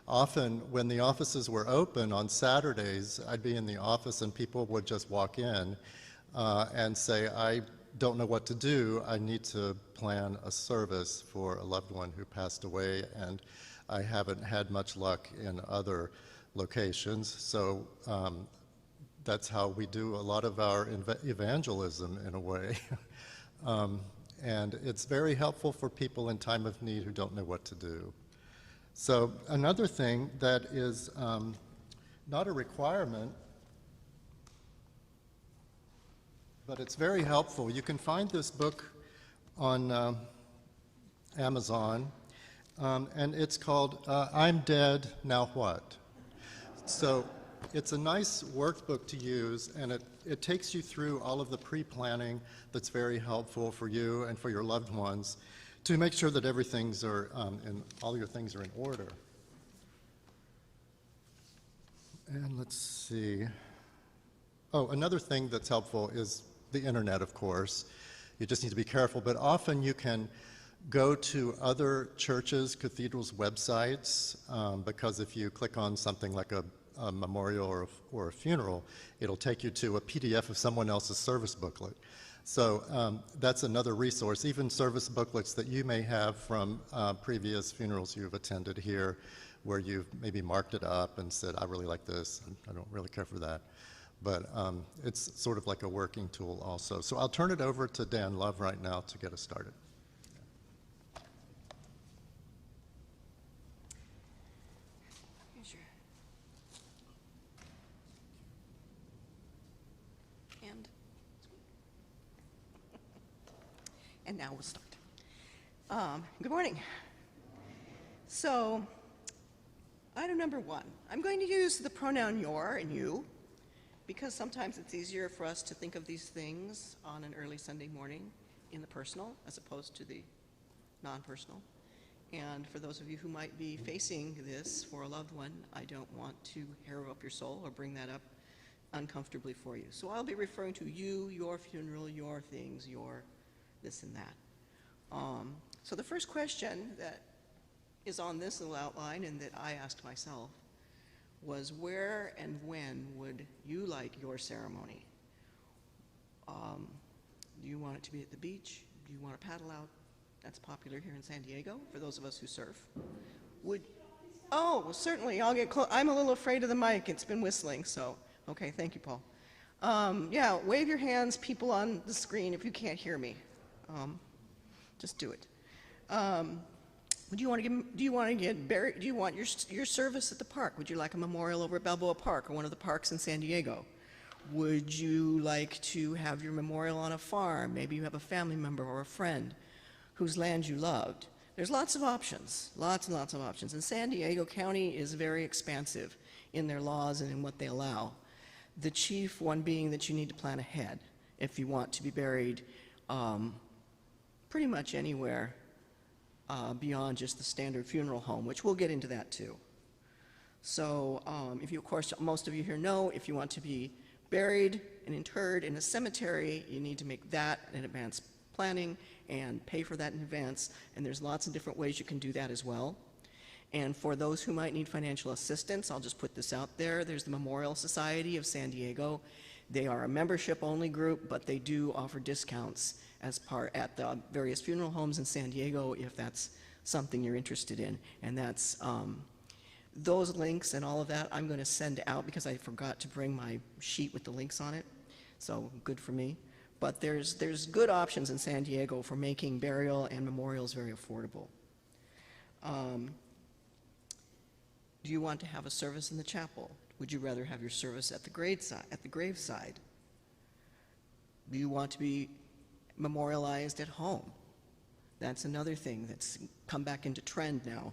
often when the offices were open on Saturdays, I'd be in the office and people would just walk in and say, I don't know what to do. I need to plan a service for a loved one who passed away, and I haven't had much luck in other locations. So that's how we do a lot of our evangelism in a way. And it's very helpful for people in time of need who don't know what to do. So another thing that is not a requirement, but it's very helpful. You can find this book on Amazon, and it's called I'm Dead, Now What? So it's a nice workbook to use, and it takes you through all of the pre-planning that's very helpful for you and for your loved ones to make sure that everything's all your things are in order. And let's see. Oh, another thing that's helpful is the internet, of course. You just need to be careful, but often you can go to other churches, cathedrals' websites, because if you click on something like a memorial or a funeral, it'll take you to a PDF of someone else's service booklet. So that's another resource. Even service booklets that you may have from previous funerals you've attended here, where you've maybe marked it up and said, I really like this, I don't really care for that. But it's sort of like a working tool also. So I'll turn it over to Dan Love right now to get us started. And now we'll start. Good morning. So, item number 1. I'm going to use the pronoun your and you, because sometimes it's easier for us to think of these things on an early Sunday morning in the personal as opposed to the non-personal. And for those of you who might be facing this for a loved one, I don't want to harrow up your soul or bring that up uncomfortably for you. So I'll be referring to you, your funeral, your things, your this and that. So the first question that is on this little outline and that I asked myself was, where and when would you like your ceremony? Do you want it to be at the beach? Do you want to paddle out? That's popular here in San Diego for those of us who surf. Oh, well, certainly. I'll get close. I'm a little afraid of the mic. It's been whistling, so. Okay, thank you, Paul. Yeah, wave your hands, people on the screen, if you can't hear me. Just do it. Do you want to get buried? Do you want your service at the park? Would you like a memorial over at Balboa Park or one of the parks in San Diego? Would you like to have your memorial on a farm? Maybe you have a family member or a friend whose land you loved. There's lots of options, lots and lots of options. And San Diego County is very expansive in their laws and in what they allow. The chief one being that you need to plan ahead if you want to be buried pretty much anywhere beyond just the standard funeral home, which we'll get into that too. So if you, of course, most of you here know, if you want to be buried and interred in a cemetery, you need to make that an advance planning and pay for that in advance, and there's lots of different ways you can do that as well. And for those who might need financial assistance, I'll just put this out there. There's the Memorial Society of San Diego. They are a membership-only group, but they do offer discounts as part at the various funeral homes in San Diego if that's something you're interested in. And that's those links and all of that I'm going to send out because I forgot to bring my sheet with the links on it. So good for me. But there's good options in San Diego for making burial and memorials very affordable. Do you want to have a service in the chapel? Would you rather have your service at the graveside? Do you want to be memorialized at home? That's another thing that's come back into trend now.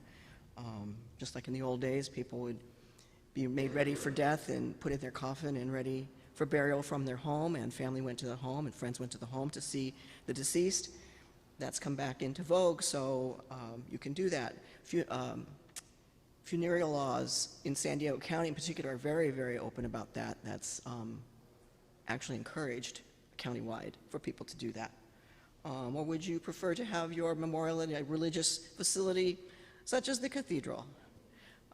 Just like in the old days, people would be made ready for death and put in their coffin and ready for burial from their home, and family went to the home and friends went to the home to see the deceased. That's come back into vogue, so you can do that. Funereal laws in San Diego County in particular are very, very open about that. That's actually encouraged countywide for people to do that. Or would you prefer to have your memorial in a religious facility such as the cathedral?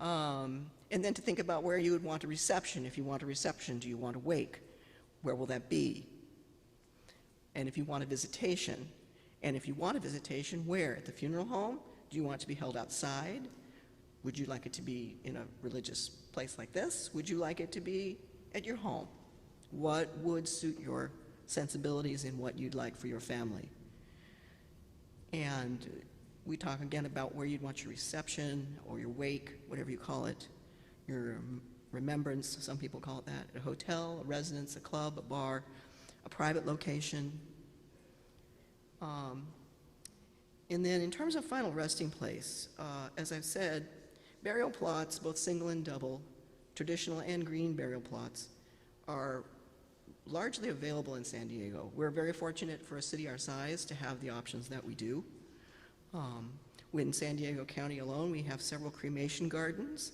And then to think about where you would want a reception. If you want a reception, do you want a wake? Where will that be? And if you want a visitation, and if you want a visitation, where? At the funeral home? Do you want it to be held outside? Would you like it to be in a religious place like this? Would you like it to be at your home? What would suit your sensibilities and what you'd like for your family? And we talk again about where you'd want your reception or your wake, whatever you call it, your remembrance, some people call it that, a hotel, a residence, a club, a bar, a private location. And then in terms of final resting place, as I've said, burial plots, both single and double, traditional and green burial plots, are largely available in San Diego. We're very fortunate for a city our size to have the options that we do. In San Diego County alone, we have several cremation gardens,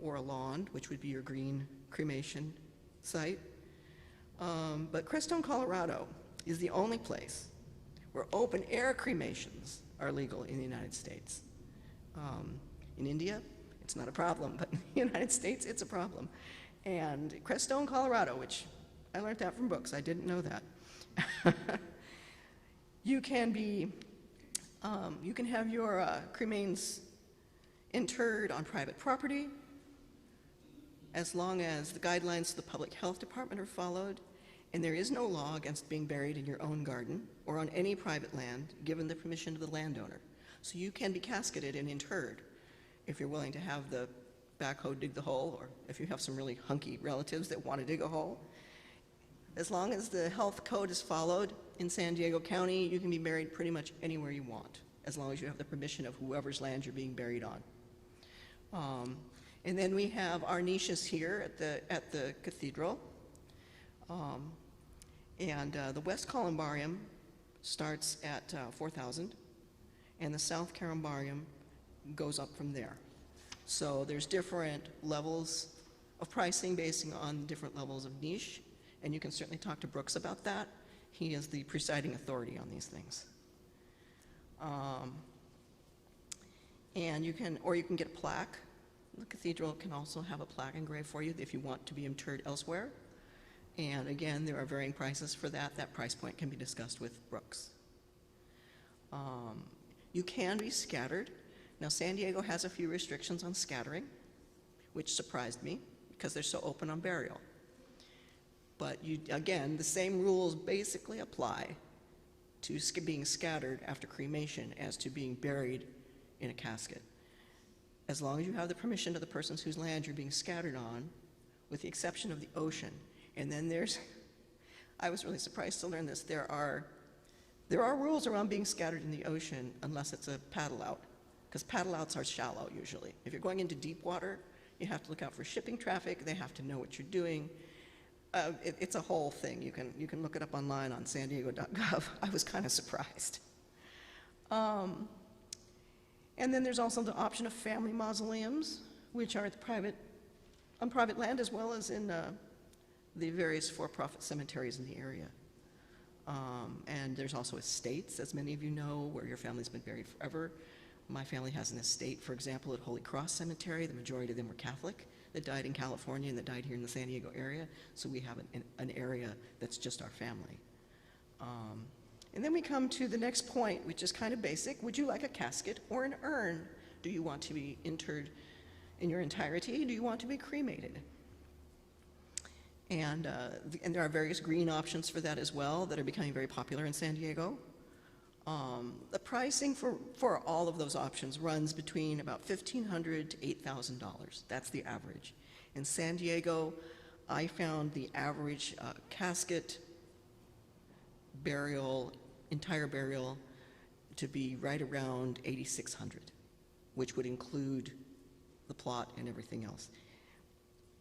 or a lawn, which would be your green cremation site. But Crestone, Colorado is the only place where open-air cremations are legal in the United States. In India, it's not a problem, but in the United States, it's a problem. And Crestone, Colorado, which I learned that from books, I didn't know that. You can have your cremains interred on private property as long as the guidelines of the public health department are followed, and there is no law against being buried in your own garden or on any private land given the permission of the landowner. So you can be casketed and interred if you're willing to have the backhoe dig the hole, or if you have some really hunky relatives that want to dig a hole. As long as the health code is followed in San Diego County, you can be buried pretty much anywhere you want, as long as you have the permission of whoever's land you're being buried on. And then we have our niches here at the Cathedral. The West Columbarium starts at 4,000, and the South Columbarium goes up from there. So there's different levels of pricing based on different levels of niche, and you can certainly talk to Brooks about that. He is the presiding authority on these things. And you can get a plaque. The cathedral can also have a plaque engraved for you if you want to be interred elsewhere. And again, there are varying prices for that. That price point can be discussed with Brooks. You can be scattered. Now, San Diego has a few restrictions on scattering, which surprised me because they're so open on burial. But again, the same rules basically apply to being scattered after cremation as to being buried in a casket. As long as you have the permission of the persons whose land you're being scattered on, with the exception of the ocean. And then I was really surprised to learn this, there are rules around being scattered in the ocean unless it's a paddle out, because paddle outs are shallow usually. If you're going into deep water, you have to look out for shipping traffic, they have to know what you're doing. It's a whole thing. You can look it up online on sandiego.gov. I was kind of surprised. And then there's also the option of family mausoleums, which are on private land as well as in the various for-profit cemeteries in the area. And there's also estates, as many of you know, where your family's been buried forever. My family has an estate, for example, at Holy Cross Cemetery. The majority of them were Catholic that died in California and that died here in the San Diego area. So we have an area that's just our family. And then we come to the next point, which is kind of basic. Would you like a casket or an urn? Do you want to be interred in your entirety? Do you want to be cremated? And there are various green options for that as well that are becoming very popular in San Diego. The pricing for all of those options runs between about $1,500 to $8,000. That's the average. In San Diego, I found the average casket burial, entire burial, to be right around $8,600, which would include the plot and everything else.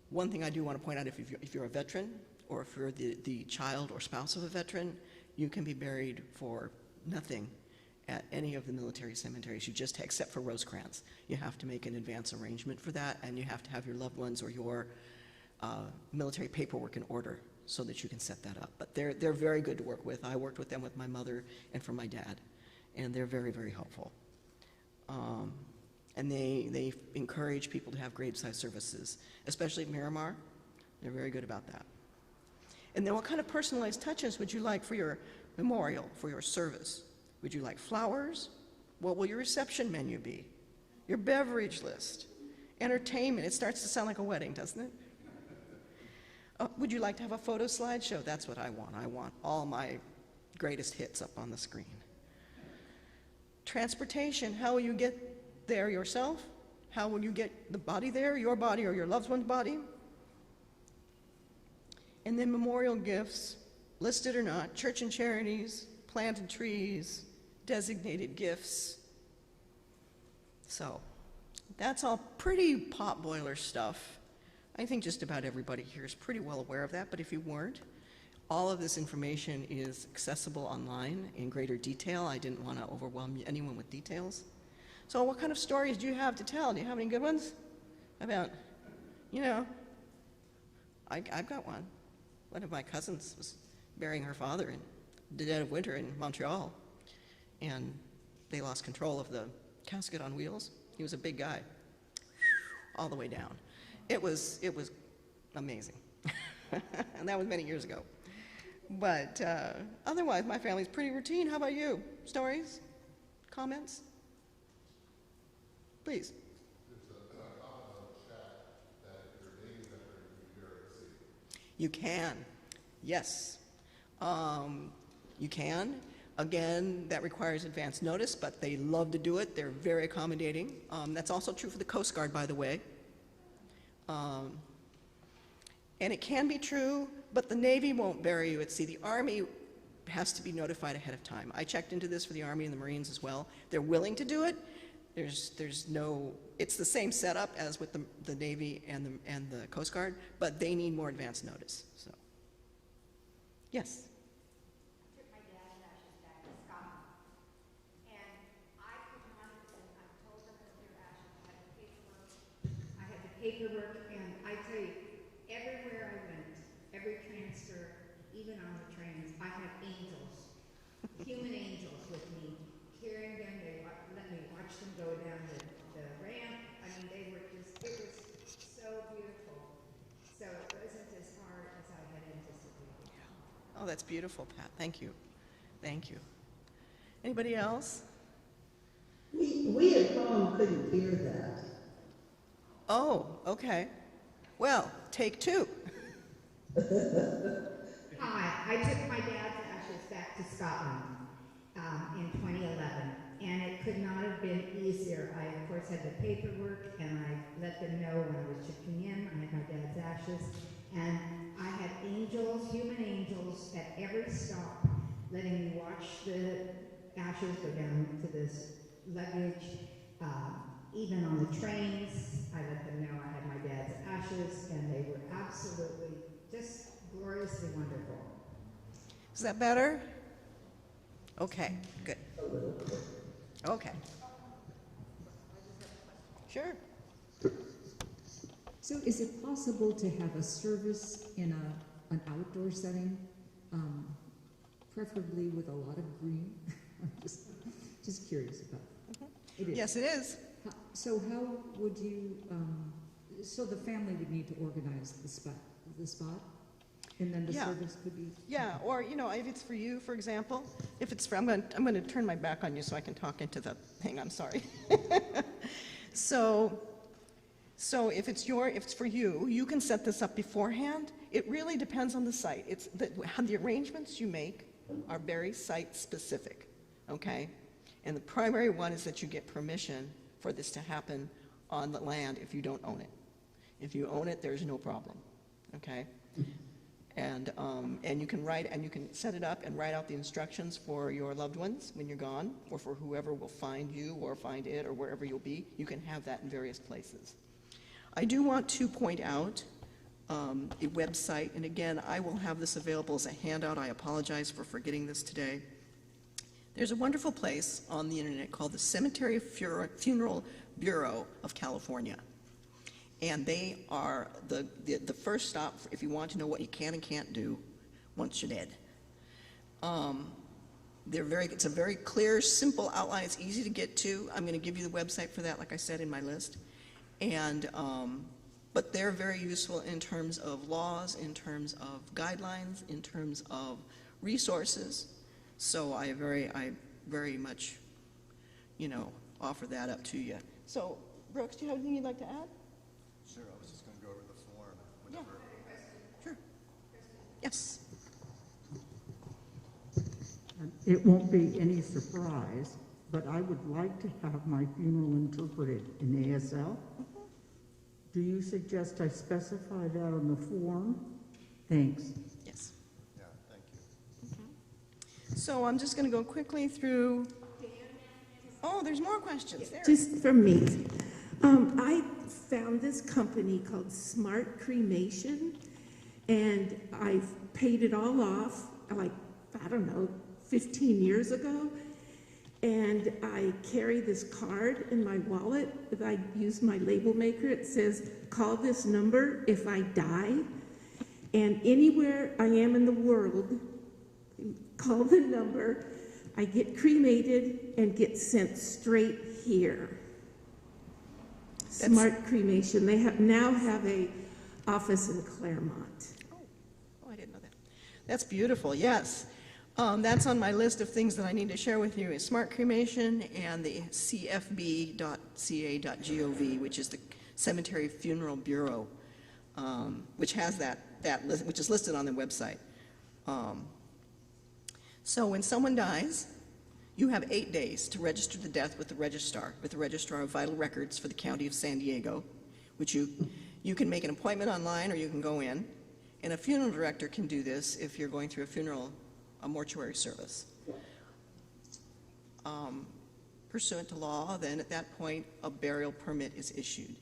One thing I do want to point out, if you're a veteran, or if you're the child or spouse of a veteran, you can be buried for nothing at any of the military cemeteries. You just, except for Rosecrans, you have to make an advance arrangement for that, and you have to have your loved ones or your military paperwork in order so that you can set that up. But they're very good to work with. I worked with them with my mother and for my dad, and they're very, very helpful. And they encourage people to have graveside services, especially at Miramar. They're very good about that. And then what kind of personalized touches would you like for your memorial, for your service? Would you like flowers? What will your reception menu be? Your beverage list? Entertainment? It starts to sound like a wedding, doesn't it? Would you like to have a photo slideshow? That's what I want. I want all my greatest hits up on the screen. Transportation, how will you get there yourself? How will you get the body there, your body or your loved one's body? And then memorial gifts, listed or not, church and charities, planted trees, designated gifts. So that's all pretty potboiler stuff. I think just about everybody here is pretty well aware of that, but if you weren't, all of this information is accessible online in greater detail. I didn't want to overwhelm anyone with details. So what kind of stories do you have to tell? Do you have any good ones? About, you know, I've got one. One of my cousins was burying her father in the dead of winter in Montreal, and they lost control of the casket on wheels. He was a big guy, all the way down. It was amazing. And that was many years ago. But otherwise, my family's pretty routine. How about you? Stories? Comments? Please. There's a comment on the chat that if you're a Navy veteran, you can see. You can. Yes. You can. Again, that requires advance notice, but they love to do it. They're very accommodating. That's also true for the Coast Guard, by the way. And it can be true, but the Navy won't bury you at sea. The Army has to be notified ahead of time. I checked into this for the Army and the Marines as well. They're willing to do it. There's no, it's the same setup as with the Navy and the Coast Guard, but they need more advance notice. So, yes. I took my dad's ashes back to Scotland, and I could not have been, I told them that their ashes, I had the paperwork, and I tell you, everywhere I went, every transfer, even on the trains, I had angels, human angels with me, carrying them. They let me watch them go down the ramp. I mean, they were just, it was so beautiful. So it wasn't as hard as I had anticipated. Oh, that's beautiful, Pat. Thank you. Thank you. Anybody else? We at home couldn't hear that. Oh, okay. Well, take two. Hi, I took my dad's ashes back to Scotland in 2011, and it could not have been easier. I, of course, had the paperwork, and I let them know when I was checking in. I had my dad's ashes, and I had angels, human angels, at every stop, letting me watch the ashes go down to this luggage. Even on the trains, I let them know I had my dad's ashes, and they were absolutely just gloriously wonderful. Is that better? Okay, good. Okay. Sure. So is it possible to have a service in an outdoor setting, preferably with a lot of green? I'm just curious about it. It is. Yes, it is. So how would you, so the family would need to organize the spot, and then the Yeah. service could be? Yeah, or, you know, if it's for you, for example, if it's for, I'm going to turn my back on you so I can talk into the thing, I'm sorry. So if it's for you, you can set this up beforehand. It really depends on the site. It's the arrangements you make are very site specific, okay? And the primary one is that you get permission for this to happen on the land if you don't own it. If you own it, there's no problem, okay? And you can set it up and write out the instructions for your loved ones when you're gone, or for whoever will find you or find it or wherever you'll be. You can have that in various places. I do want to point out a website, and again, I will have this available as a handout. I apologize for forgetting this today. There's a wonderful place on the internet called the Cemetery Funeral Bureau of California. And they are the first stop if you want to know what you can and can't do once you're dead. It's a very clear, simple outline. It's easy to get to. I'm going to give you the website for that, like I said, in my list. And, but they're very useful in terms of laws, in terms of guidelines, in terms of resources. So I very much, offer that up to you. So, Brooks, do you have anything you'd like to add? Sure, I was just going to go over the form. Yeah. Sure. Yes. It won't be any surprise, but I would like to have my funeral interpreted in ASL. Do you suggest I specify that on the form? Thanks. Yes. Yeah, thank you. So I'm just going to go quickly through. Oh, there's more questions. There. Just for me, I found this company called Smart Cremation, and I've paid it all off, like, I don't know, 15 years ago, and I carry this card in my wallet. If I use my label maker, it says, call this number if I die, and anywhere I am in the world, call the number, I get cremated and get sent straight here. Smart Cremation. They now have a office in Claremont. Oh, I didn't know that. That's beautiful, yes. That's on my list of things that I need to share with you is Smart Cremation and the cfb.ca.gov, which is the Cemetery Funeral Bureau, which has that list, which is listed on the website. So when someone dies, you have 8 days to register the death with the Registrar of Vital Records for the County of San Diego, which you can make an appointment online or you can go in, and a funeral director can do this if you're going through a mortuary service. Pursuant to law, then at that point, a burial permit is issued.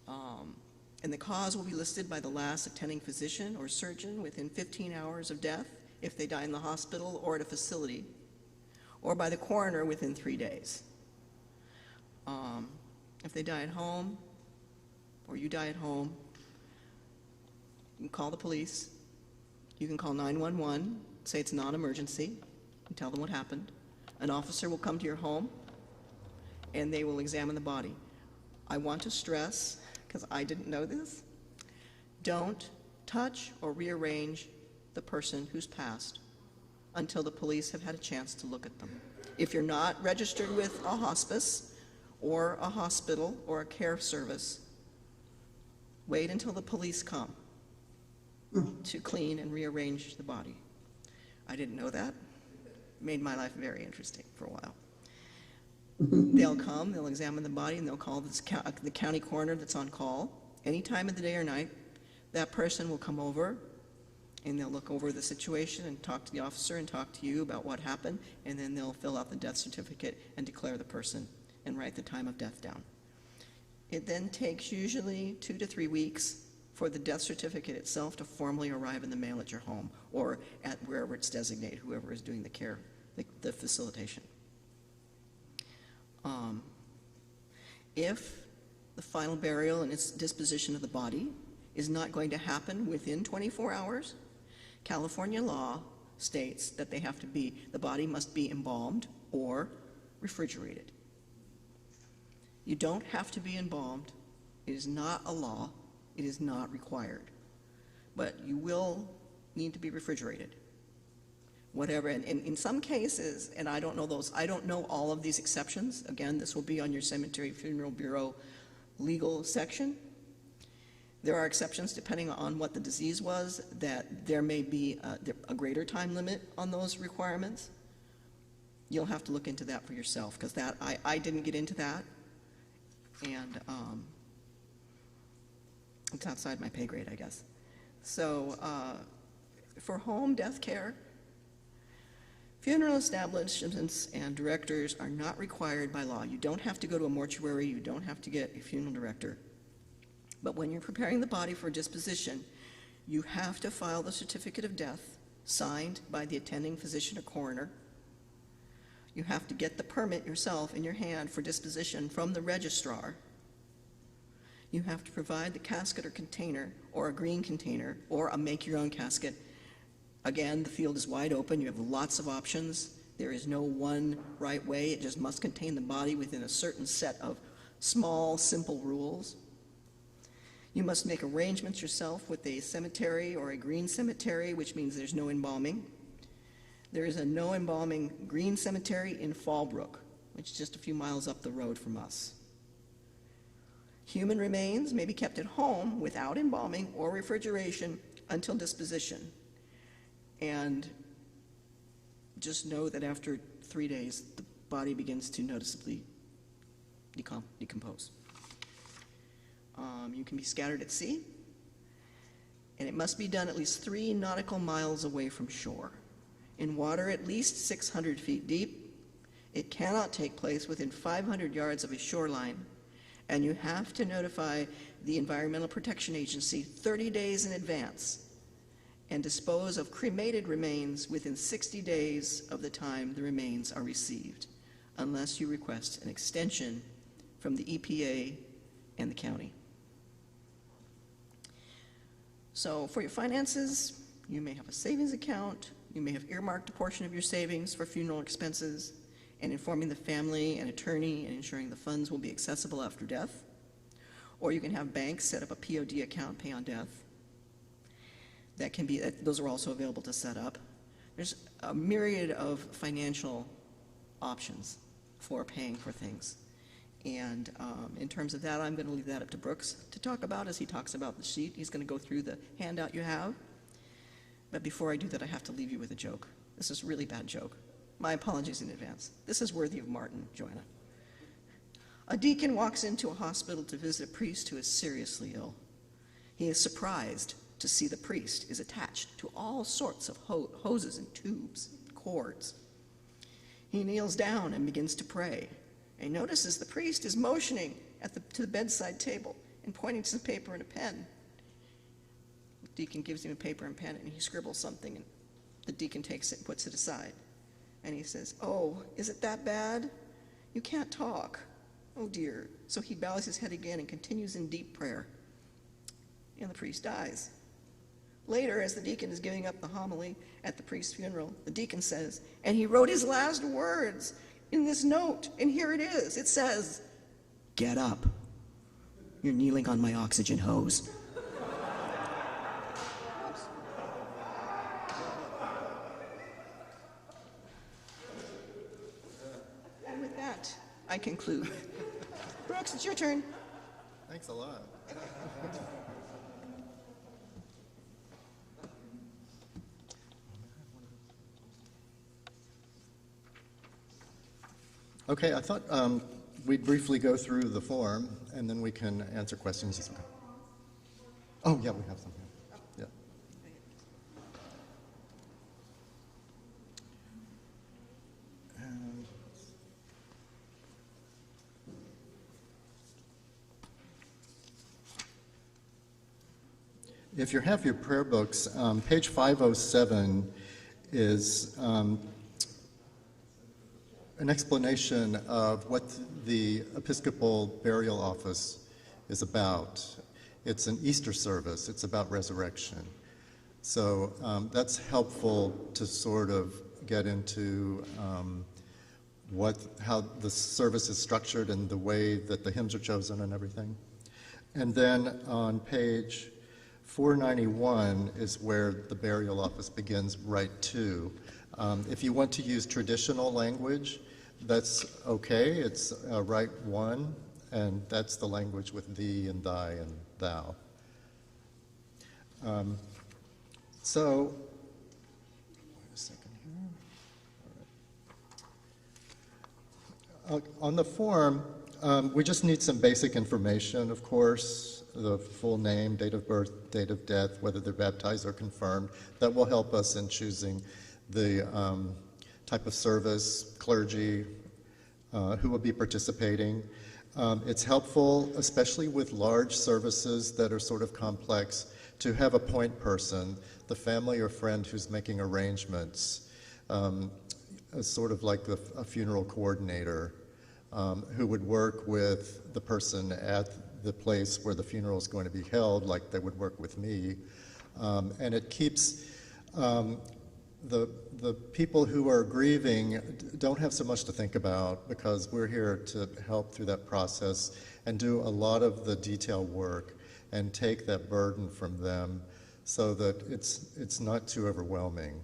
And the cause will be listed by the last attending physician or surgeon within 15 hours of death if they die in the hospital or at a facility, or by the coroner within 3 days. If they die at home, or you die at home, you can call the police. You can call 911, say it's non-emergency, and tell them what happened. An officer will come to your home, and they will examine the body. I want to stress, because I didn't know this, don't touch or rearrange the person who's passed until the police have had a chance to look at them. If you're not registered with a hospice or a hospital or a care service, wait until the police come to clean and rearrange the body. I didn't know that. Made my life very interesting for a while. They'll come, they'll examine the body, and they'll call the county coroner that's on call. Any time of the day or night, that person will come over, and they'll look over the situation and talk to the officer and talk to you about what happened, and then they'll fill out the death certificate and declare the person and write the time of death down. It then takes usually 2 to 3 weeks for the death certificate itself to formally arrive in the mail at your home or at wherever it's designated, whoever is doing the care, the facilitation. If the final burial and its disposition of the body is not going to happen within 24 hours, California law states that the body must be embalmed or refrigerated. You don't have to be embalmed. It is not a law. It is not required. But you will need to be refrigerated. Whatever, and in some cases, and I don't know all of these exceptions. Again, this will be on your Cemetery Funeral Bureau legal section. There are exceptions depending on what the disease was, that there may be a greater time limit on those requirements. You'll have to look into that for yourself, because that I didn't get into that, and it's outside my pay grade, I guess. So for home death care, funeral establishments and directors are not required by law. You don't have to go to a mortuary. You don't have to get a funeral director. But when you're preparing the body for disposition, you have to file the certificate of death signed by the attending physician or coroner. You have to get the permit yourself in your hand for disposition from the registrar. You have to provide the casket or container, or a green container, or a make-your-own casket Again, the field is wide open. You have lots of options. There is no one right way. It just must contain the body within a certain set of small, simple rules. You must make arrangements yourself with a cemetery or a green cemetery, which means there's no embalming. There is a no embalming green cemetery in Fallbrook, which is just a few miles up the road from us. Human remains may be kept at home without embalming or refrigeration until disposition. And just know that after 3 days, the body begins to noticeably decompose. You can be scattered at sea, and it must be done at least 3 nautical miles away from shore, in water at least 600 feet deep. It cannot take place within 500 yards of a shoreline, and you have to notify the Environmental Protection Agency 30 days in advance and dispose of cremated remains within 60 days of the time the remains are received, unless you request an extension from the EPA and the county. So for your finances, you may have a savings account, you may have earmarked a portion of your savings for funeral expenses, and informing the family and attorney and ensuring the funds will be accessible after death. Or you can have banks set up a POD account, pay on death. Those are also available to set up. There's a myriad of financial options for paying for things. And in terms of that, I'm going to leave that up to Brooks to talk about as he talks about the sheet. He's going to go through the handout you have. But before I do that, I have to leave you with a joke. This is a really bad joke. My apologies in advance. This is worthy of Martin, Joanna. A deacon walks into a hospital to visit a priest who is seriously ill. He is surprised to see the priest is attached to all sorts of hoses and tubes, cords. He kneels down and begins to pray. And he notices the priest is motioning to the bedside table and pointing to some paper and a pen. The deacon gives him a paper and pen, and he scribbles something, and the deacon takes it and puts it aside. And he says, "Oh, is it that bad? You can't talk. Oh dear." So he bows his head again and continues in deep prayer. And the priest dies. Later, as the deacon is giving up the homily at the priest's funeral, the deacon says, "And he wrote his last words in this note, and here it is. It says, 'Get up. You're kneeling on my oxygen hose.'" And with that, I conclude. Brooks, it's your turn. Thanks a lot. Okay, I thought we'd briefly go through the form, and then we can answer questions as we go. Oh, yeah, we have some here. Yeah. And if you have your prayer books, page 507 is an explanation of what the Episcopal Burial Office is about. It's an Easter service. It's about resurrection. So that's helpful to sort of get into how the service is structured and the way that the hymns are chosen and everything. And then on page 491 is where the burial office begins, right to. If you want to use traditional language, that's okay. It's right one, and that's the language with thee and thy and thou. So, wait a second here. All right. On the form, we just need some basic information, of course, the full name, date of birth, date of death, whether they're baptized or confirmed. That will help us in choosing the type of service, clergy, who will be participating. It's helpful, especially with large services that are sort of complex, to have a point person, the family or friend who's making arrangements, sort of like a funeral coordinator, who would work with the person at the place where the funeral is going to be held, like they would work with me. And it keeps The people who are grieving don't have so much to think about because we're here to help through that process and do a lot of the detail work and take that burden from them so that it's not too overwhelming.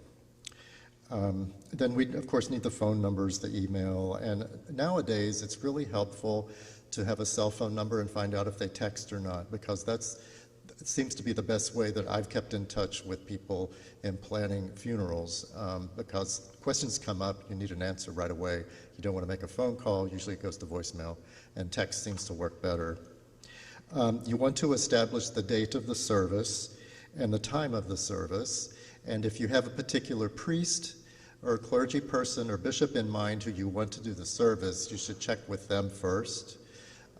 Then we, of course, need the phone numbers, the email, and nowadays it's really helpful to have a cell phone number and find out if they text or not, because it seems to be the best way that I've kept in touch with people in planning funerals, because questions come up, you need an answer right away. You don't want to make a phone call, usually it goes to voicemail, and text seems to work better. You want to establish the date of the service and the time of the service, and if you have a particular priest or a clergy person or bishop in mind who you want to do the service, you should check with them first,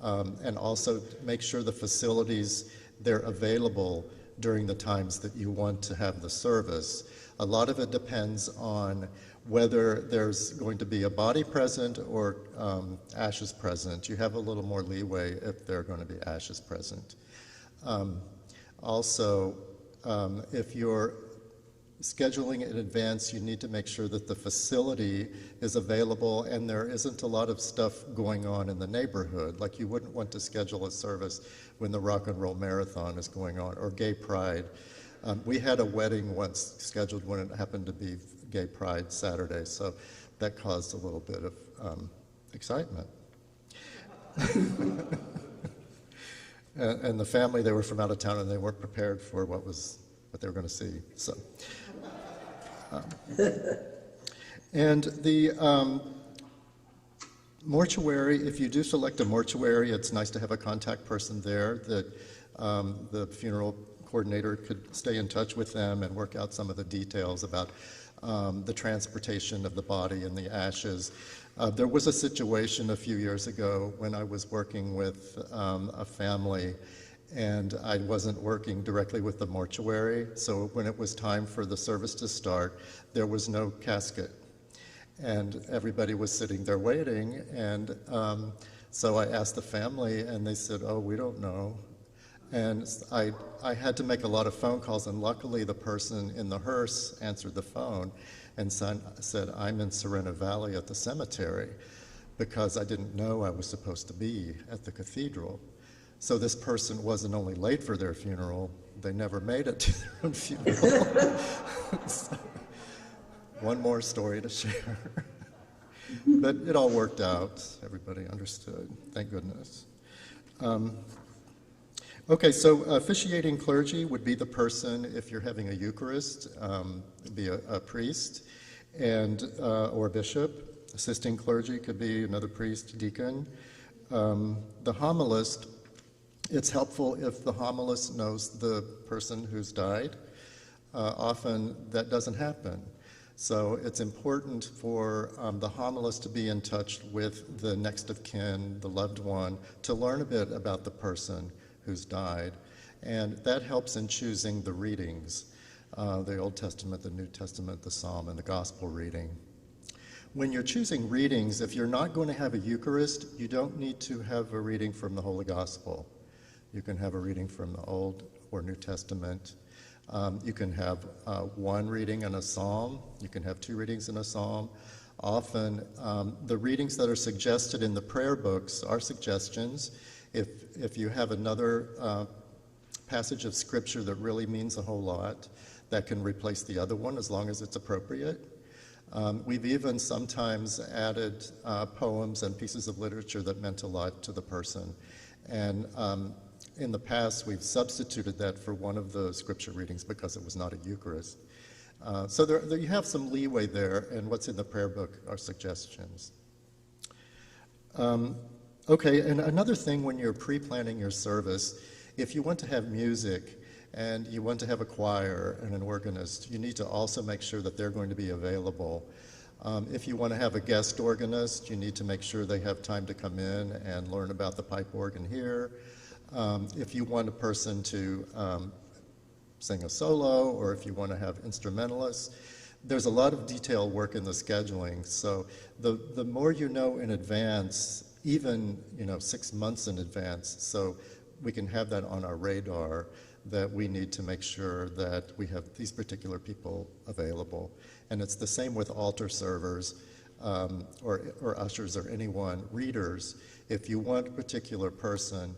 and also make sure the facilities they're available during the times that you want to have the service. A lot of it depends on whether there's going to be a body present or ashes present. You have a little more leeway if there are going to be ashes present. Also, if you're scheduling in advance, you need to make sure that the facility is available and there isn't a lot of stuff going on in the neighborhood. Like you wouldn't want to schedule a service when the Rock and Roll Marathon is going on, or Gay Pride. We had a wedding once scheduled when it happened to be Gay Pride Saturday, so that caused a little bit of excitement. And the family, they were from out of town and they weren't prepared for what they were going to see. So, and the mortuary, if you do select a mortuary, it's nice to have a contact person there that the funeral coordinator could stay in touch with them and work out some of the details about the transportation of the body and the ashes. There was a situation a few years ago when I was working with a family, and I wasn't working directly with the mortuary, so when it was time for the service to start, there was no casket. And everybody was sitting there waiting, and so I asked the family, and they said, "Oh, we don't know." And I had to make a lot of phone calls, and luckily the person in the hearse answered the phone and said, "I'm in Serena Valley at the cemetery," because I didn't know I was supposed to be at the cathedral. So this person wasn't only late for their funeral, they never made it to their own funeral. So, one more story to share. But it all worked out. Everybody understood, thank goodness. Okay, so officiating clergy would be the person, if you're having a Eucharist, be a priest and or a bishop. Assisting clergy could be another priest, deacon. The homilist, it's helpful if the homilist knows the person who's died. Often that doesn't happen. So it's important for the homilist to be in touch with the next of kin, the loved one, to learn a bit about the person who's died. And that helps in choosing the readings, the Old Testament, the New Testament, the Psalm, and the Gospel reading. When you're choosing readings, if you're not going to have a Eucharist, you don't need to have a reading from the Holy Gospel. You can have a reading from the Old or New Testament. You can have one reading in a psalm. You can have two readings in a psalm. Often, the readings that are suggested in the prayer books are suggestions. If you have another passage of Scripture that really means a whole lot, that can replace the other one as long as it's appropriate. We've even sometimes added poems and pieces of literature that meant a lot to the person. And in the past, we've substituted that for one of the Scripture readings because it was not a Eucharist. So there you have some leeway there, and what's in the prayer book are suggestions. Okay, and another thing when you're pre-planning your service, if you want to have music and you want to have a choir and an organist, you need to also make sure that they're going to be available. If you want to have a guest organist, you need to make sure they have time to come in and learn about the pipe organ here. If you want a person to sing a solo, or if you want to have instrumentalists, there's a lot of detailed work in the scheduling. So the more you know in advance, even 6 months in advance. So we can have that on our radar, that we need to make sure that we have these particular people available. And it's the same with altar servers, or ushers, or anyone, readers. If you want a particular person,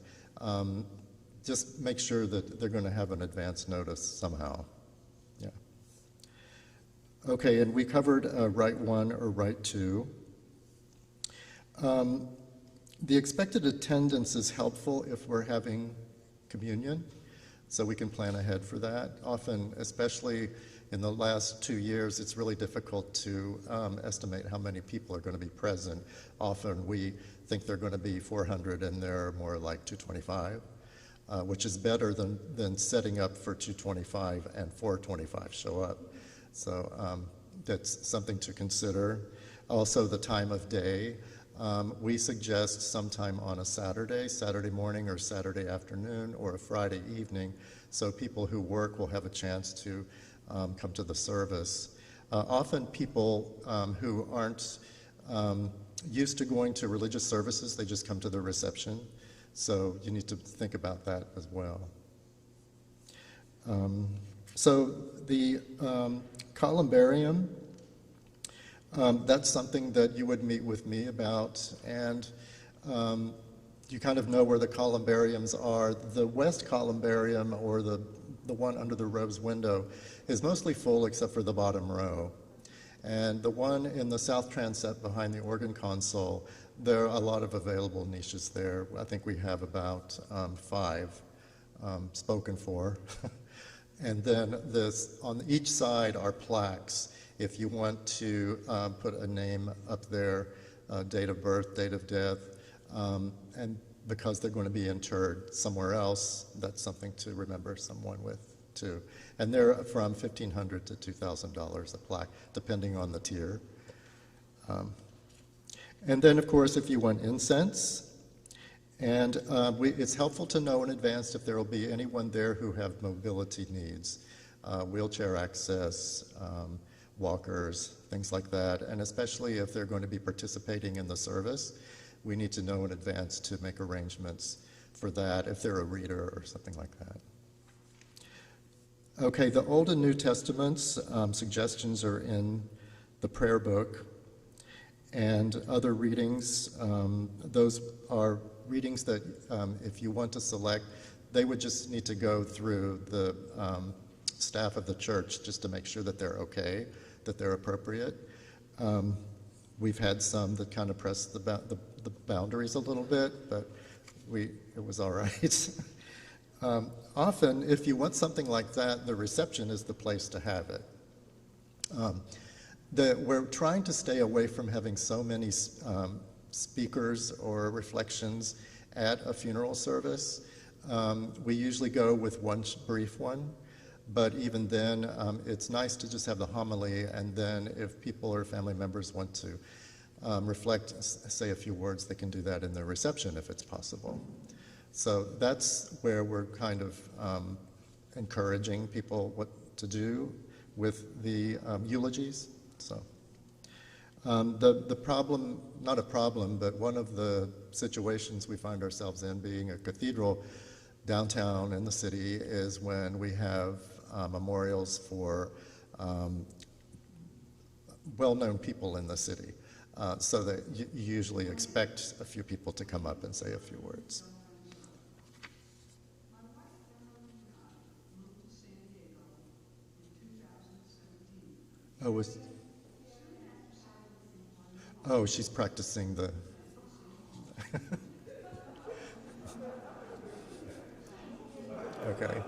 just make sure that they're going to have an advance notice somehow. Yeah. Okay, and we covered Rite 1 or Rite 2. The expected attendance is helpful if we're having communion, so we can plan ahead for that. Often, especially in the last 2 years, it's really difficult to estimate how many people are going to be present. Often we think they're going to be 400 and they're more like 225, which is better than setting up for 225 and 425 show up. So that's something to consider. Also, the time of day. We suggest sometime on a Saturday morning or Saturday afternoon or a Friday evening, so people who work will have a chance to come to the service. Often people who aren't used to going to religious services, they just come to the reception. So you need to think about that as well. So the Columbarium, that's something that you would meet with me about, and you kind of know where the columbariums are. The west columbarium, or the one under the rose window, is mostly full except for the bottom row. And the one in the south transept behind the organ console, there are a lot of available niches there. I think we have about 5 spoken for. And then on each side are plaques. If you want to put a name up there, date of birth, date of death, and because they're going to be interred somewhere else, that's something to remember someone with too. And they're from $1,500 to $2,000 a plaque, depending on the tier. And then, of course, if you want incense, and it's helpful to know in advance if there will be anyone there who have mobility needs, wheelchair access, walkers, things like that, and especially if they're going to be participating in the service, we need to know in advance to make arrangements for that if they're a reader or something like that. Okay, the Old and New Testaments, suggestions are in the prayer book, and other readings, those are readings that if you want to select, they would just need to go through the staff of the church just to make sure that they're okay, that they're appropriate. We've had some that kind of press the boundaries a little bit, but it was all right. Often, if you want something like that, the reception is the place to have it. We're trying to stay away from having so many speakers or reflections at a funeral service. We usually go with one brief one, but even then, it's nice to just have the homily, and then if people or family members want to reflect, say a few words, they can do that in the reception if it's possible. So that's where we're kind of encouraging people what to do with the eulogies. So the problem, not a problem, but one of the situations we find ourselves in being a cathedral downtown in the city is when we have memorials for well-known people in the city. So that you usually expect a few people to come up and say a few words. Oh, she's practicing the... Okay.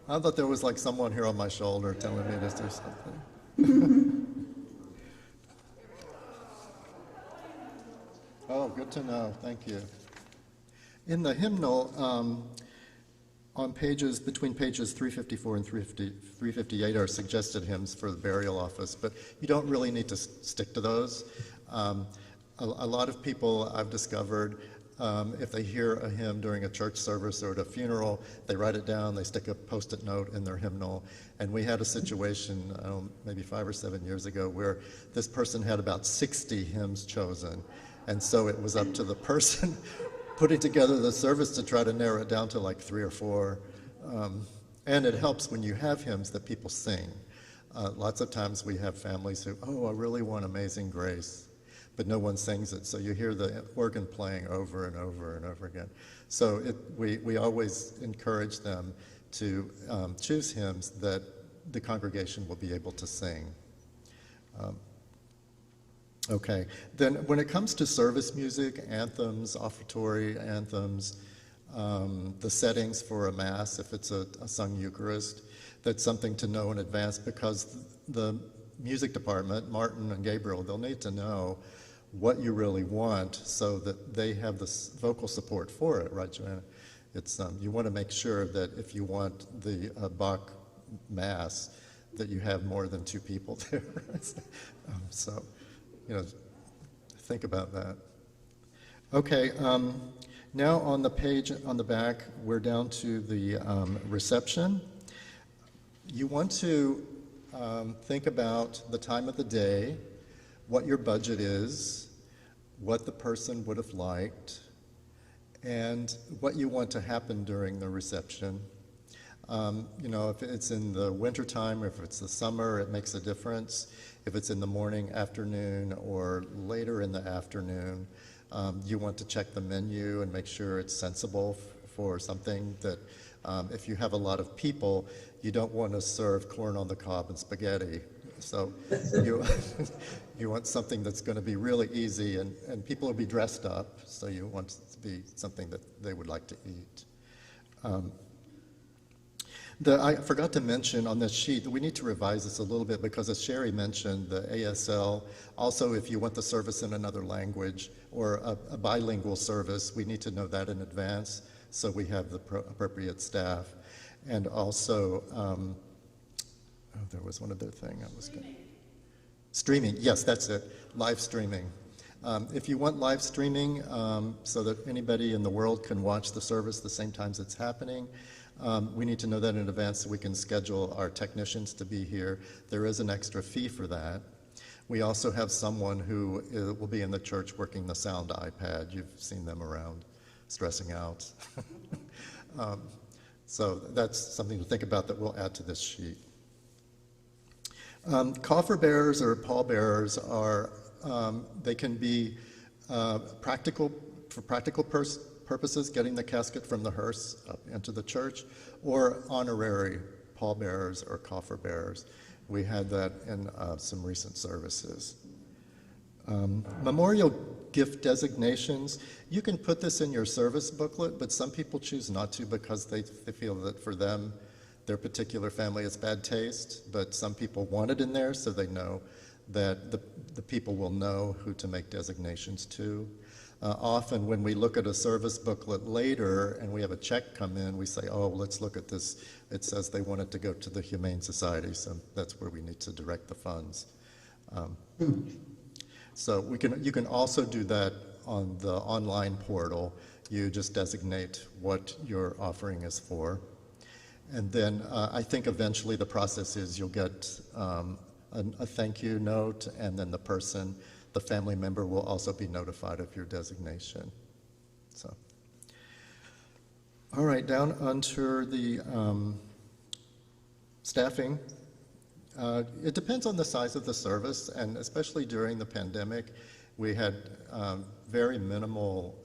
I thought there was like someone here on my shoulder telling me to do something. Oh, good to know. Thank you. In the hymnal, on between pages 354 and 358 are suggested hymns for the burial office, but you don't really need to stick to those. A lot of people I've discovered if they hear a hymn during a church service or at a funeral, they write it down, they stick a Post-it note in their hymnal. And we had a situation, maybe 5 or 7 years ago, where this person had about 60 hymns chosen. And so it was up to the person putting together the service to try to narrow it down to like 3 or 4. And it helps when you have hymns that people sing. Lots of times we have families who, oh, I really want Amazing Grace, but no one sings it. So you hear the organ playing over and over and over again. So we always encourage them to choose hymns that the congregation will be able to sing. Okay, then when it comes to service music, anthems, offertory anthems, the settings for a Mass, if it's a sung Eucharist, that's something to know in advance, because the music department, Martin and Gabriel, they'll need to know what you really want so that they have the vocal support for it, right, Joanna? It's, you want to make sure that if you want the Bach Mass, that you have more than 2 people there. So, you know, think about that. Okay, now on the page on the back, we're down to the reception. You want to think about the time of the day, what your budget is, what the person would have liked, and what you want to happen during the reception. You know, if it's in the wintertime or if it's the summer, it makes a difference. If it's in the morning, afternoon, or later in the afternoon, you want to check the menu and make sure it's sensible for something that, if you have a lot of people, you don't want to serve corn on the cob and spaghetti. So you want something that's going to be really easy, and people will be dressed up, so you want it to be something that they would like to eat. I forgot to mention on this sheet that we need to revise this a little bit, because as Sherry mentioned, the ASL, also if you want the service in another language or a bilingual service, we need to know that in advance so we have the appropriate staff. And also, there was one other thing I was going to... Streaming, yes, that's it, live streaming. If you want live streaming so that anybody in the world can watch the service the same times it's happening, we need to know that in advance so we can schedule our technicians to be here. There is an extra fee for that. We also have someone who will be in the church working the sound iPad. You've seen them around, stressing out. So that's something to think about that we'll add to this sheet. Coffer bearers or pallbearers are, they can be practical, for practical purposes, getting the casket from the hearse up into the church, or honorary pallbearers or coffer bearers. We had that in some recent services. Memorial gift designations, you can put this in your service booklet, but some people choose not to because they feel that for them, their particular family is bad taste, but some people want it in there so they know that the people will know who to make designations to. Often when we look at a service booklet later and we have a check come in, we say, oh, let's look at this. It says they want it to go to the Humane Society, so that's where we need to direct the funds. So you can also do that on the online portal. You just designate what your offering is for. And then I think eventually the process is you'll get a thank you note, and then the family member will also be notified of your designation. So, all right, down under the staffing. It depends on the size of the service, and especially during the pandemic, we had very minimal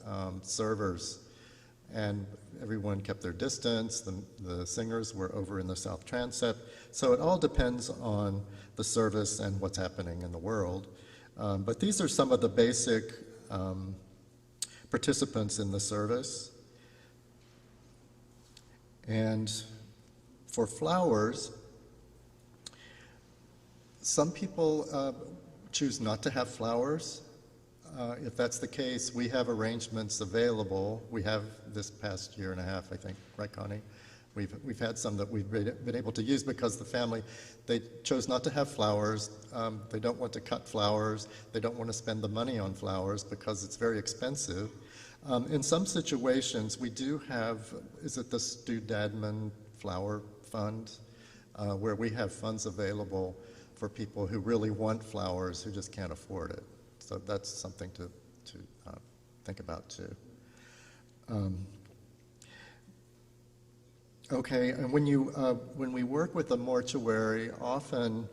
servers, and everyone kept their distance. The singers were over in the South Transept, so it all depends on the service and what's happening in the world. But these are some of the basic participants in the service. And for flowers, some people choose not to have flowers. If that's the case, we have arrangements available. We have this past year and a half, I think, right, Connie? We've had some that we've been able to use because the family, they chose not to have flowers. They don't want to cut flowers. They don't want to spend the money on flowers because it's very expensive. In some situations, we do have, is it the Stu Dadman Flower Fund, where we have funds available for people who really want flowers who just can't afford it. So that's something to think about too. Okay, and when we work with a mortuary, often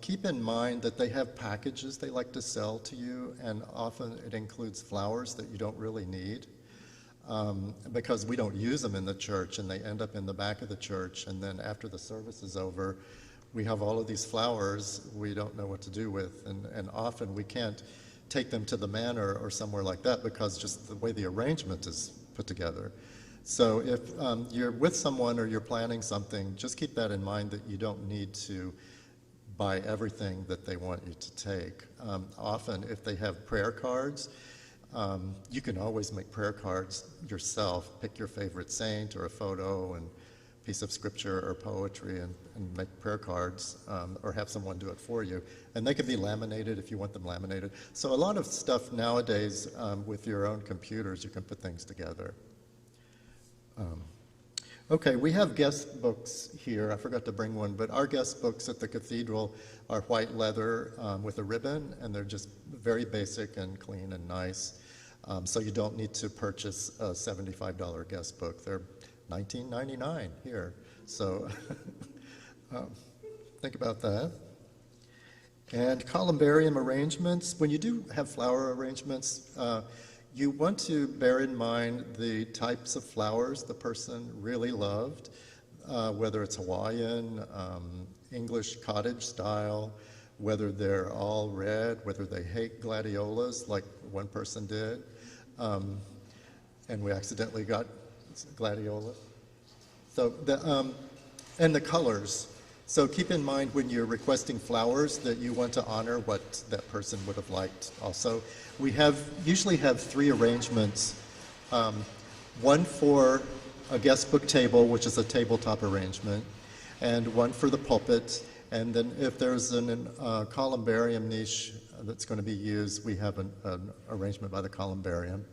keep in mind that they have packages they like to sell to you, and often it includes flowers that you don't really need, because we don't use them in the church, and they end up in the back of the church, and then after the service is over, we have all of these flowers we don't know what to do with, and often we can't take them to the manor or somewhere like that because just the way the arrangement is put together. So if you're with someone or you're planning something, just keep that in mind that you don't need to buy everything that they want you to take. Often, if they have prayer cards, you can always make prayer cards yourself. Pick your favorite saint or a photo and piece of scripture or poetry and make prayer cards, or have someone do it for you. And they can be laminated if you want them laminated. So a lot of stuff nowadays with your own computers, you can put things together. Okay, we have guest books here. I forgot to bring one, but our guest books at the Cathedral are white leather with a ribbon, and they're just very basic and clean and nice. So you don't need to purchase a $75 guest book. They're $19.99 here. So think about that. And Columbarium Arrangements, when you do have flower arrangements, you want to bear in mind the types of flowers the person really loved, whether it's Hawaiian, English cottage style, whether they're all red, whether they hate gladiolas like one person did, and we accidentally got gladiola. So and the colors. So keep in mind when you're requesting flowers that you want to honor what that person would have liked also. We usually have 3 arrangements, one for a guest book table, which is a tabletop arrangement, and one for the pulpit, and then if there's a columbarium niche that's going to be used, we have an arrangement by the columbarium.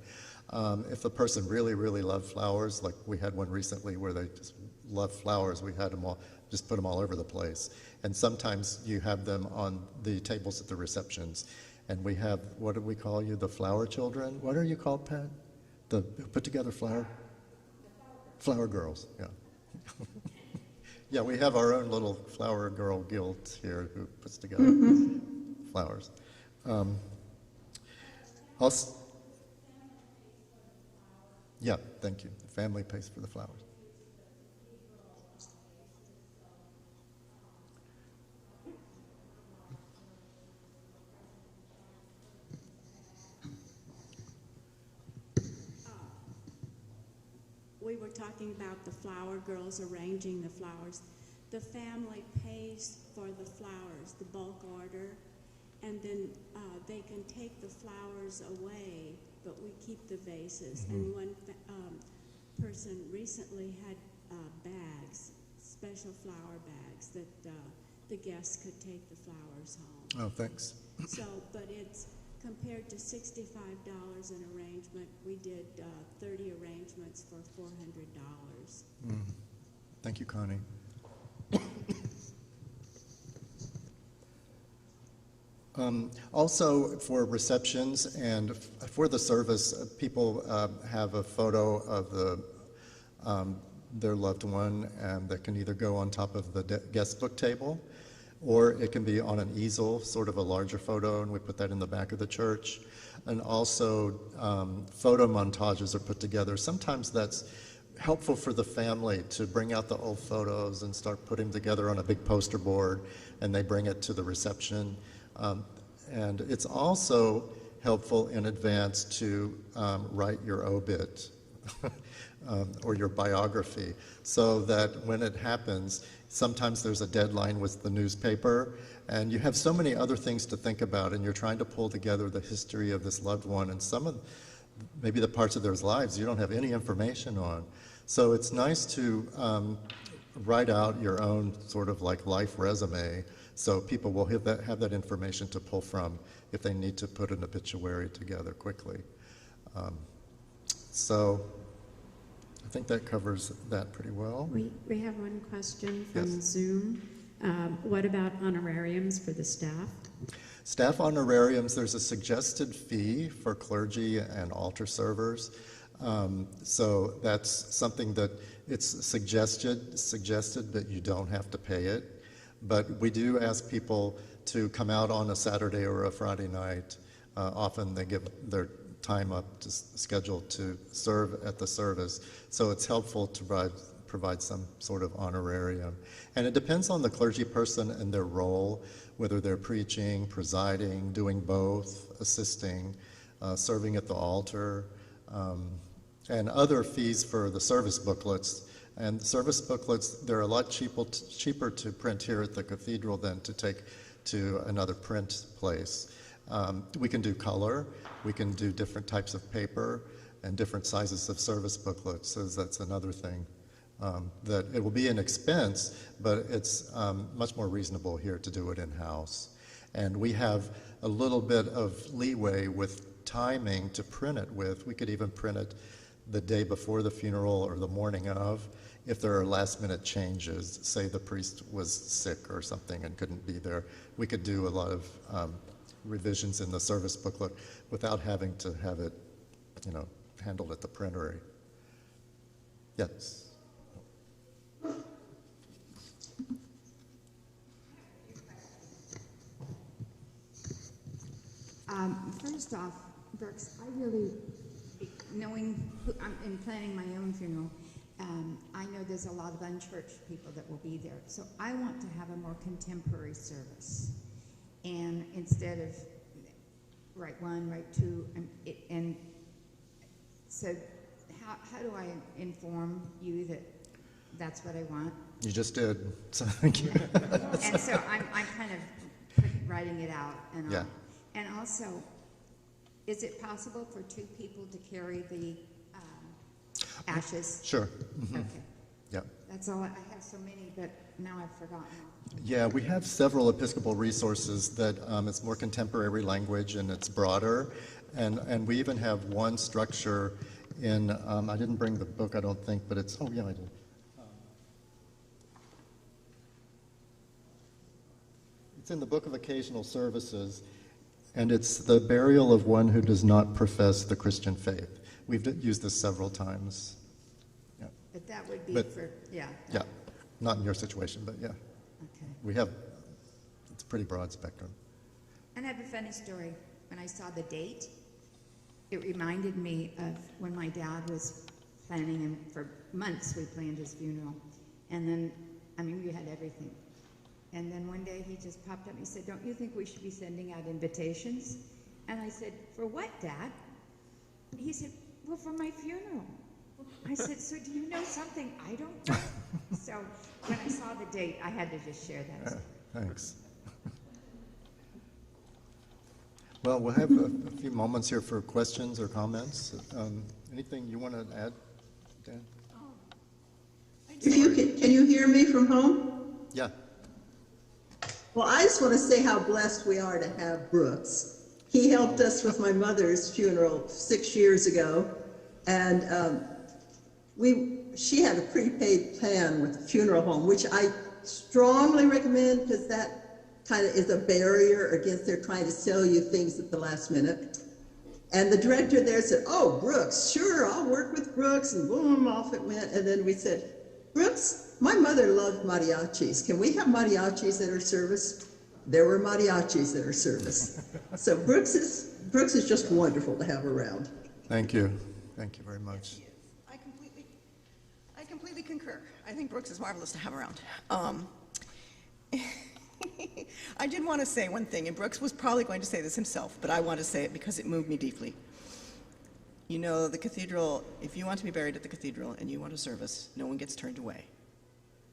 If the person really, really loved flowers, like we had one recently where they just loved flowers, we had them all, just put them all over the place. And sometimes you have them on the tables at the receptions. And we have, what do we call you, the flower children? What are you called, Pat? The put together flower? Flower girls, yeah. Yeah, we have our own little flower girl guild here who puts together flowers. Yeah, thank you. The family pays for the flowers. We were talking about the flower girls arranging the flowers. The family pays for the flowers, the bulk order, and then they can take the flowers away, but we keep the vases. And one person recently had bags, special flower bags, that the guests could take the flowers home. Oh, thanks. So, but it's compared to $65 an arrangement, we did 30 arrangements for $400. Thank you, Connie. Also, for receptions and for the service, people have a photo of their loved one, and that can either go on top of the guest book table, or it can be on an easel, sort of a larger photo, and we put that in the back of the church. And also, photo montages are put together. Sometimes that's helpful for the family to bring out the old photos and start putting them together on a big poster board, and they bring it to the reception. And it's also helpful in advance to write your obit or your biography, so that when it happens, sometimes there's a deadline with the newspaper, and you have so many other things to think about, and you're trying to pull together the history of this loved one, and some of maybe the parts of their lives you don't have any information on. So it's nice to write out your own sort of like life resume, so people will have that information to pull from if they need to put an obituary together quickly. So I think that covers that pretty well. We have one question from Yes. Zoom. What about honorariums for the staff? Staff honorariums, there's a suggested fee for clergy and altar servers. So that's something that it's suggested that you don't have to pay it. But we do ask people to come out on a Saturday or a Friday night. Often they give their time up to schedule to serve at the service. So it's helpful to provide some sort of honorarium. And it depends on the clergy person and their role, whether they're preaching, presiding, doing both, assisting, serving at the altar, and other fees for the service booklets. And service booklets, they're a lot cheaper to print here at the cathedral than to take to another print place. We can do color, we can do different types of paper and different sizes of service booklets, so that's another thing. That it will be an expense, but it's much more reasonable here to do it in-house. And we have a little bit of leeway with timing to print it with. We could even print it the day before the funeral or the morning of, if there are last-minute changes. Say the priest was sick or something and couldn't be there. We could do a lot of revisions in the service booklet without having to have it, handled at the printery. Yes. First off, Brooks, I really, knowing I'm in planning my own funeral, I know there's a lot of unchurched people that will be there. So I want to have a more contemporary service. And instead of right one, right two, and so how do I inform you that that's what I want? You just did. So thank you. And so I'm kind of writing it out. And Yeah. And also, is it possible for two people to carry the ashes? Sure. Mhm. Okay. Yeah. That's all. I have so many, but now I've forgotten. Yeah, we have several Episcopal resources that it's more contemporary language and it's broader. And we even have one structure in, I didn't bring the book, I don't think, but it's, oh yeah, I did. It's in the Book of Occasional Services, and it's the burial of one who does not profess the Christian faith. We've used this several times. Yeah. But that would be But- for, yeah. Yeah, not in your situation, but yeah. Okay. We have, it's a pretty broad spectrum. And I have a funny story. When I saw the date, it reminded me of when my dad was planning, and for months we planned his funeral. And then, we had everything. And then one day he just popped up and he said, "Don't you think we should be sending out invitations?" And I said, "For what, Dad?" He said, "Well, for my funeral." I said, "So do you know something I don't know?" So when I saw the date, I had to just share that. Thanks. Well, we'll have a few moments here for questions or comments. Anything you want to add, Dan? Can you hear me from home? Yeah. Well, I just want to say how blessed we are to have Brooks. He helped us with my mother's funeral 6 years ago, and she had a prepaid plan with the funeral home, which I strongly recommend because that kind of is a barrier against their trying to sell you things at the last minute. And the director there said, "Oh, Brooks, sure, I'll work with Brooks," and boom, off it went. And then we said, "Brooks, my mother loved mariachis. Can we have mariachis at her service?" There were mariachis at her service. So Brooks is just wonderful to have around. Thank you. Thank you very much. I completely concur. I think Brooks is marvelous to have around. I did want to say one thing, and Brooks was probably going to say this himself, but I want to say it because it moved me deeply. The cathedral, if you want to be buried at the cathedral and you want a service, no one gets turned away.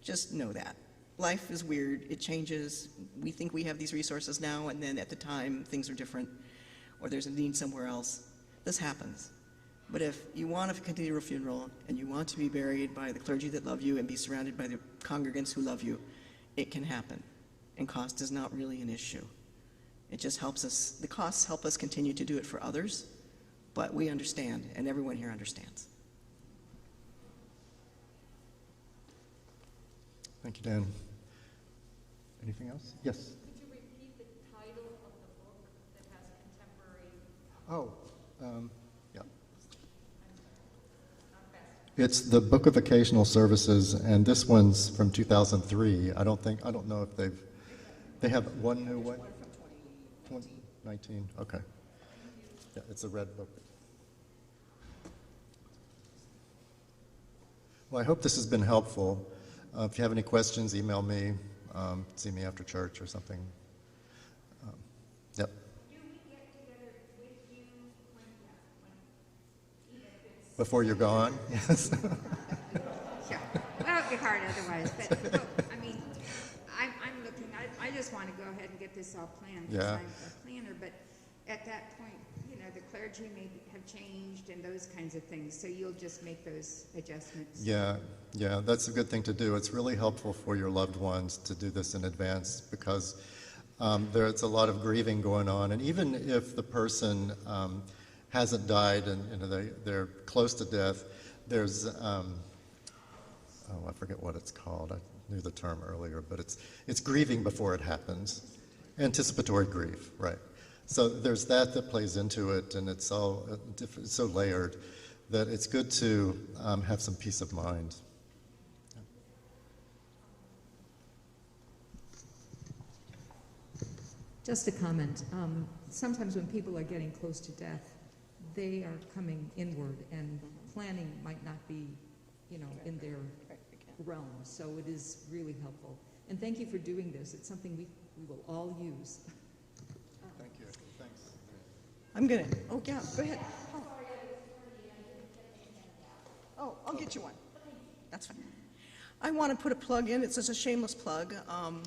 Just know that. Life is weird. It changes. We think we have these resources now, and then at the time, things are different, or there's a need somewhere else. This happens. But if you want a cathedral funeral and you want to be buried by the clergy that love you and be surrounded by the congregants who love you, it can happen. And cost is not really an issue. It just helps us, the costs help us continue to do it for others, but we understand, and everyone here understands. Thank you, Dan. Anything else? Yes. Could you repeat the title of the book that has contemporary? Yeah. It's the Book of Occasional Services, and this one's from 2003. I don't know if they have one new one? 2019, okay. Yeah, it's a red book. Well, I hope this has been helpful. If you have any questions, email me, see me after church or something. Yep. Do we get together with you Before you're gone, yes. Sure. Well, it'd be hard otherwise, but look, I mean, I'm looking, I just want to go ahead and get this all planned, because Yeah. I'm a planner, but at that point, you know, the clergy may have changed and those kinds of things, so you'll just make those adjustments. Yeah, that's a good thing to do. It's really helpful for your loved ones to do this in advance because there's a lot of grieving going on, and even if the person hasn't died and they're close to death, there's, I forget what it's called. I knew the term earlier, but it's grieving before it happens. Anticipatory grief, right. So there's that plays into it, and it's all it's so layered that it's good to have some peace of mind. Just a comment. Sometimes when people are getting close to death, they are coming inward, and planning might not be, in their realm. So it is really helpful. And thank you for doing this. It's something we will all use. Thank you. Thanks. I'm gonna, oh yeah, go ahead. Oh, I'll get you one. That's fine. I want to put a plug in. It's just a shameless plug.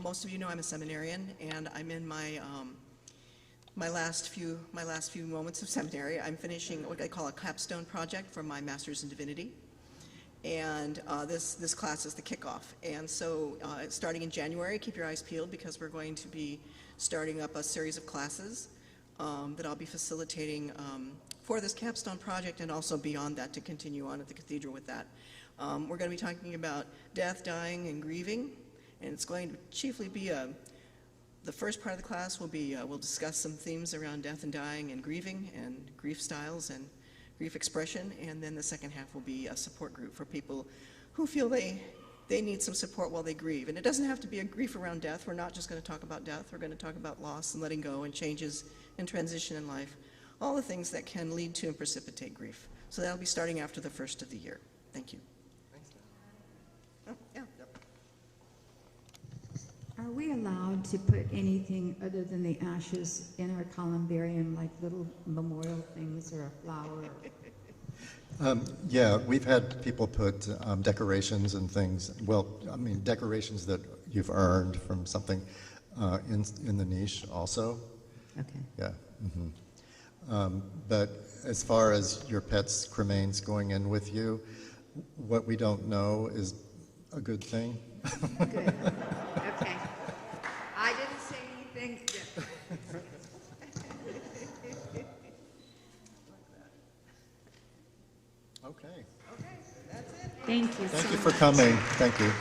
Most of you know I'm a seminarian, and I'm in my my last few moments of seminary. I'm finishing what I call a capstone project for my master's in divinity, and this class is the kickoff. And so, starting in January, keep your eyes peeled because we're going to be starting up a series of classes that I'll be facilitating for this capstone project, and also beyond that to continue on at the Cathedral with that. We're going to be talking about death, dying, and grieving, and it's going to chiefly be the first part of the class will be, we'll discuss some themes around death and dying and grieving and grief styles and grief expression, and then the second half will be a support group for people who feel they need some support while they grieve. And it doesn't have to be a grief around death. We're not just going to talk about death. We're going to talk about loss and letting go and changes and transition in life, all the things that can lead to and precipitate grief. So that'll be starting after the first of the year. Thank you. Oh, yeah. Are we allowed to put anything other than the ashes in our columbarium, like little memorial things or a flower? Yeah, we've had people put decorations and things, well, I mean, decorations that you've earned from something in the niche also. Okay. Yeah. But as far as your pet's cremains going in with you, what we don't know is a good thing. Good. Okay. I didn't say anything. Okay. Okay, that's it. Thank you so Thank you much. for coming. Thank you.